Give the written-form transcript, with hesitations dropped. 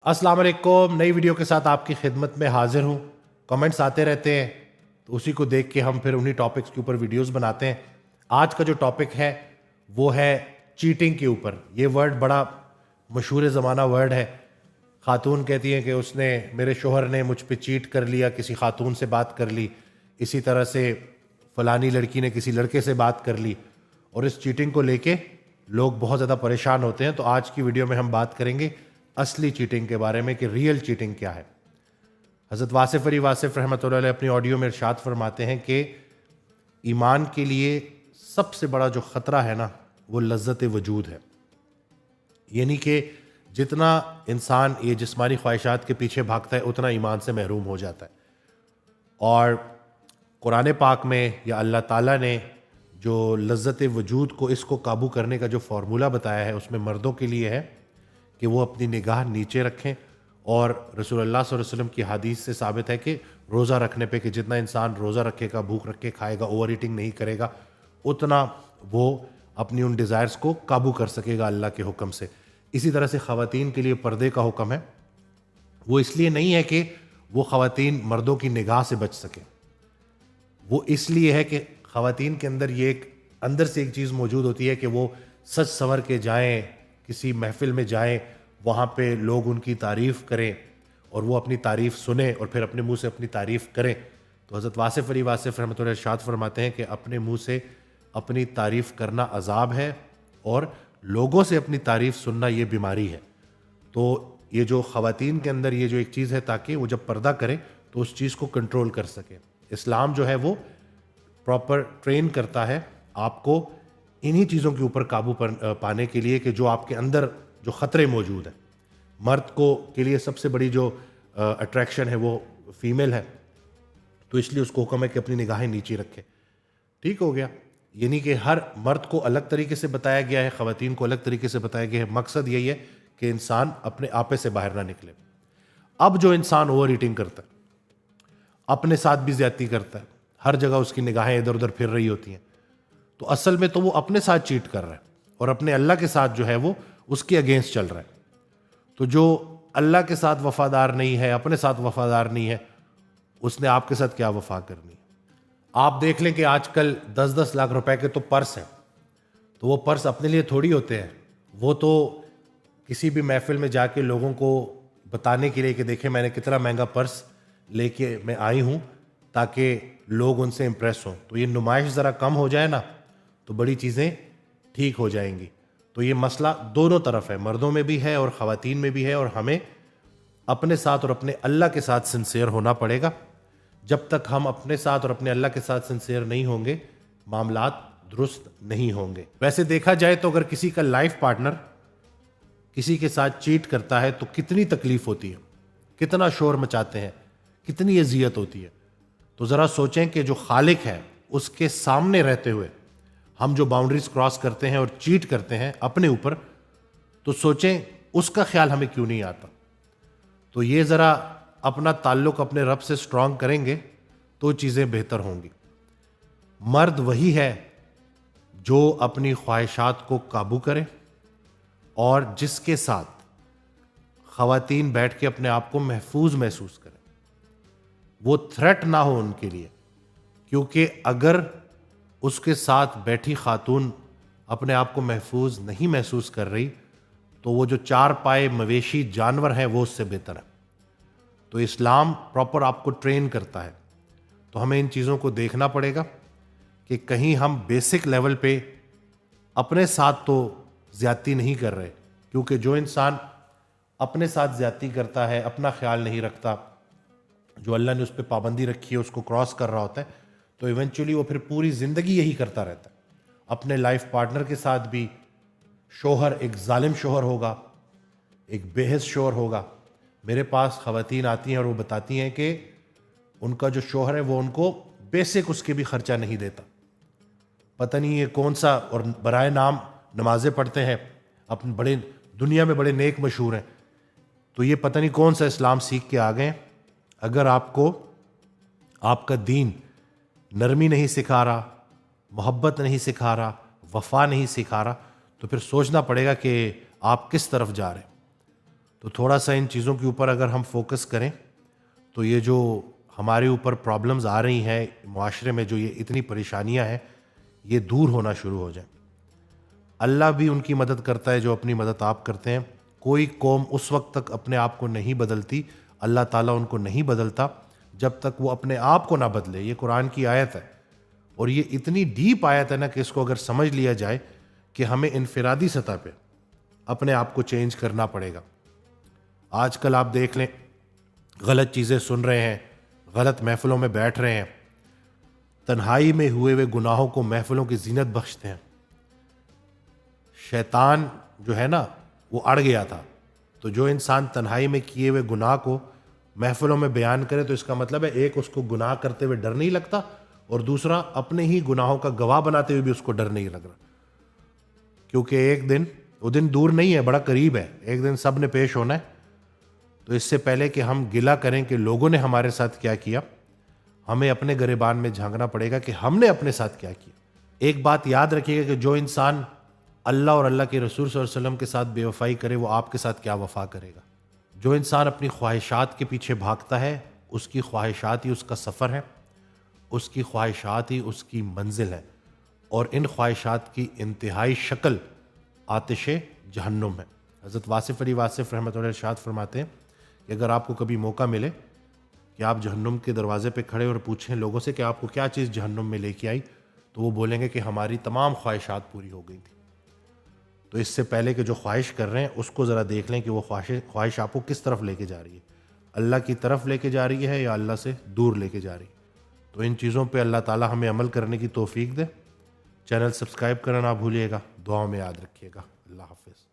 अस्सलाम वालेकुम। नई वीडियो के साथ आपकी खिदमत में हाजिर हूँ। कमेंट्स आते रहते हैं तो उसी को देख के हम फिर उन्हीं टॉपिक्स के ऊपर वीडियोस बनाते हैं। आज का जो टॉपिक है वो है चीटिंग के ऊपर। ये वर्ड बड़ा मशहूर ज़माना वर्ड है। खातून कहती हैं कि उसने मेरे शोहर ने मुझ पे चीट कर लिया, किसी खातून से बात कर ली, इसी तरह से फ़लानी लड़की ने किसी लड़के से बात कर ली, और इस चीटिंग को लेके लोग बहुत ज़्यादा परेशान होते हैं। तो आज की वीडियो में हम बात करेंगे असली चीटिंग के बारे में कि रियल चीटिंग क्या है। हज़रत वासिफ़ अली वासिफ़ रहमतुल्लाह अलैह अपनी ऑडियो में इरशाद फरमाते हैं कि ईमान के लिए सबसे बड़ा जो ख़तरा है ना वो लज्जत वजूद है। यानी कि जितना इंसान ये जिस्मानी ख्वाहिशात के पीछे भागता है उतना ईमान से महरूम हो जाता है। और कुरान पाक में या अल्लाह ताला ने जो लज्जत वजूद को इसको काबू करने का जो फार्मूला बताया है उसमें मर्दों के लिए है कि वो अपनी निगाह नीचे रखें। और रसूलुल्लाह सल्लल्लाहु अलैहि वसल्लम की हदीस से साबित है कि रोज़ा रखने पे कि जितना इंसान रोज़ा रखेगा, भूख रख के खाएगा, ओवर ईटिंग नहीं करेगा, उतना वो अपनी उन डिज़ायर्स को काबू कर सकेगा अल्लाह के हुक्म से। इसी तरह से ख़वातीन के लिए पर्दे का हुक्म है। वो इसलिए नहीं है कि वो ख़वातीन मर्दों की निगाह से बच सकें, वो इसलिए है कि ख़वातीन के अंदर ये एक अंदर से एक चीज़ मौजूद होती है कि वो सच संवर के जाएं, किसी महफिल में जाएं, वहाँ पे लोग उनकी तारीफ़ करें और वो अपनी तारीफ़ सुने और फिर अपने मुंह से अपनी तारीफ़ करें। तो हज़रत वासिफ़ अली वासिफ़ रहमतुल्लाह अलैह इरशाद फरमाते हैं कि अपने मुंह से अपनी तारीफ़ करना अज़ाब है और लोगों से अपनी तारीफ़ सुनना ये बीमारी है। तो ये जो ख़वातीन के अंदर ये जो एक चीज़ है ताकि वो जब पर्दा करें तो उस चीज़ को कंट्रोल कर सकें। इस्लाम जो है वो प्रॉपर ट्रेन करता है आपको इन्हीं चीज़ों के ऊपर काबू पाने के लिए कि जो आपके अंदर जो ख़तरे मौजूद हैं। मर्द को के लिए सबसे बड़ी जो अट्रैक्शन है वो फीमेल है, तो इसलिए उसको हुक्म है कि अपनी निगाहें नीचे रखे। ठीक हो गया। यानी कि हर मर्द को अलग तरीके से बताया गया है, ख़वातीन को अलग तरीके से बताया गया है। मकसद यही है कि इंसान अपने आपे से बाहर ना निकले। अब जो इंसान ओवर ईटिंग करता है, अपने साथ भी ज़्यादती करता है, हर जगह उसकी निगाहें इधर उधर फिर रही होती हैं, तो असल में तो वो अपने साथ चीट कर रहा है और अपने अल्लाह के साथ जो है वो उसके अगेंस्ट चल रहा है। तो जो अल्लाह के साथ वफादार नहीं है, अपने साथ वफादार नहीं है, उसने आपके साथ क्या वफा करनी है। आप देख लें कि आजकल 10-10 लाख रुपए के तो पर्स हैं, तो वो पर्स अपने लिए थोड़ी होते हैं, वो तो किसी भी महफिल में जाके लोगों को बताने के लिए कि देखें मैंने कितना महंगा पर्स लेके मैं आई हूँ, ताकि लोग उनसे इम्प्रेस हों। तो ये नुमाइश ज़रा कम हो जाए ना तो बड़ी चीज़ें ठीक हो जाएंगी। तो ये मसला दोनों तरफ है, मर्दों में भी है और ख़वातीन में भी है, और हमें अपने साथ और अपने अल्लाह के साथ सिंसियर होना पड़ेगा। जब तक हम अपने साथ और अपने अल्लाह के साथ सिंसियर नहीं होंगे, मामलात दुरुस्त नहीं होंगे। वैसे देखा जाए तो अगर किसी का लाइफ पार्टनर किसी के साथ चीट करता है तो कितनी तकलीफ होती है, कितना शोर मचाते हैं, कितनी अजियत होती है। तो ज़रा सोचें कि जो खालिक है उसके सामने रहते हुए हम जो बाउंड्रीज क्रॉस करते हैं और चीट करते हैं अपने ऊपर, तो सोचें उसका ख्याल हमें क्यों नहीं आता। तो ये ज़रा अपना ताल्लुक़ अपने रब से स्ट्रॉन्ग करेंगे तो चीज़ें बेहतर होंगी। मर्द वही है जो अपनी ख्वाहिशात को काबू करे और जिसके साथ ख़वातीन बैठ के अपने आप को महफूज महसूस करें, वो थ्रेट ना हो उनके लिए। क्योंकि अगर उसके साथ बैठी खातून अपने आप को महफूज नहीं महसूस कर रही तो वो जो चार पाए मवेशी जानवर हैं वो उससे बेहतर है। तो इस्लाम प्रॉपर आपको ट्रेन करता है। तो हमें इन चीज़ों को देखना पड़ेगा कि कहीं हम बेसिक लेवल पे अपने साथ तो ज़्यादती नहीं कर रहे। क्योंकि जो इंसान अपने साथ ज़्यादती करता है, अपना ख्याल नहीं रखता, जो अल्लाह ने उस पर पाबंदी रखी है उसको क्रॉस कर रहा होता है, तो इवेंचुअली वो फिर पूरी ज़िंदगी यही करता रहता है। अपने लाइफ पार्टनर के साथ भी शोहर एक जालिम शोहर होगा, एक बेहस शोहर होगा। मेरे पास ख़वातीन आती हैं और वो बताती हैं कि उनका जो शोहर है वो उनको बेसिक उसके भी ख़र्चा नहीं देता। पता नहीं ये कौन सा, और बराए नाम नमाज़ें पढ़ते हैं, अपने बड़े दुनिया में बड़े नेक मशहूर हैं, तो ये पता नहीं कौन सा इस्लाम सीख के आ गए हैं। अगर आपको आपका दीन नरमी नहीं सिखा रहा, मोहब्बत नहीं सिखा रहा, वफा नहीं सिखा रहा, तो फिर सोचना पड़ेगा कि आप किस तरफ जा रहे हैं। تو تھوڑا سا ان چیزوں کے اوپر اگر ہم فوکس کریں تو یہ جو ہمارے اوپر پرابلمز آ رہی ہیں معاشرے میں، جو یہ اتنی پریشانیاں ہیں، یہ دور ہونا شروع ہو جائیں۔ اللہ بھی ان کی مدد کرتا ہے جو اپنی مدد آپ کرتے ہیں۔ کوئی قوم اس وقت تک اپنے آپ کو نہیں بدلتی، اللہ تعالیٰ ان کو نہیں بدلتا جب تک وہ اپنے آپ کو نہ بدلے۔ یہ قرآن کی آیت ہے، اور یہ اتنی ڈیپ آیت ہے نا کہ اس کو اگر سمجھ لیا جائے کہ ہمیں انفرادی سطح پہ اپنے آپ کو چینج کرنا پڑے گا۔ آج کل آپ دیکھ لیں، غلط چیزیں سن رہے ہیں، غلط محفلوں میں بیٹھ رہے ہیں، تنہائی میں ہوئے گناہوں کو محفلوں کی زینت بخشتے ہیں۔ شیطان جو ہے نا وہ اڑ گیا تھا، تو جو انسان تنہائی میں کیے ہوئے گناہ کو محفلوں میں بیان کرے تو اس کا مطلب ہے ایک اس کو گناہ کرتے ہوئے ڈر نہیں لگتا، اور دوسرا اپنے ہی گناہوں کا گواہ بناتے ہوئے بھی اس کو ڈر نہیں لگ رہا، کیونکہ ایک دن، وہ دن دور نہیں ہے، بڑا قریب ہے، ایک دن سب نے پیش ہونا ہے۔ تو اس سے پہلے کہ ہم گلہ کریں کہ لوگوں نے ہمارے ساتھ کیا کیا، ہمیں اپنے گریبان میں جھانکنا پڑے گا کہ ہم نے اپنے ساتھ کیا کیا۔ ایک بات یاد رکھیے گا کہ جو انسان اللہ اور اللہ کے رسول صلی اللہ علیہ وسلم کے ساتھ بے وفائی کرے، وہ آپ کے ساتھ کیا وفا کرے گا۔ جو انسان اپنی خواہشات کے پیچھے بھاگتا ہے، اس کی خواہشات ہی اس کا سفر ہے، اس کی خواہشات ہی اس کی منزل ہے، اور ان خواہشات کی انتہائی شکل آتش جہنم ہے۔ حضرت واصف علی واصف رحمۃ اللہ ارشاد فرماتے ہیں کہ اگر آپ کو کبھی موقع ملے کہ آپ جہنم کے دروازے پہ کھڑے اور پوچھیں لوگوں سے کہ آپ کو کیا چیز جہنم میں لے کے آئی، تو وہ بولیں گے کہ ہماری تمام خواہشات پوری ہو گئی تھی۔ تو اس سے پہلے کہ جو خواہش کر رہے ہیں اس کو ذرا دیکھ لیں کہ وہ خواہش آپ کو کس طرف لے کے جا رہی ہے، اللہ کی طرف لے کے جا رہی ہے یا اللہ سے دور لے کے جا رہی ہے۔ تو ان چیزوں پہ اللہ تعالیٰ ہمیں عمل کرنے کی توفیق دے۔ چینل سبسکرائب کرنا نہ بھولیے گا، دعاؤں میں یاد رکھیے گا۔ اللہ حافظ۔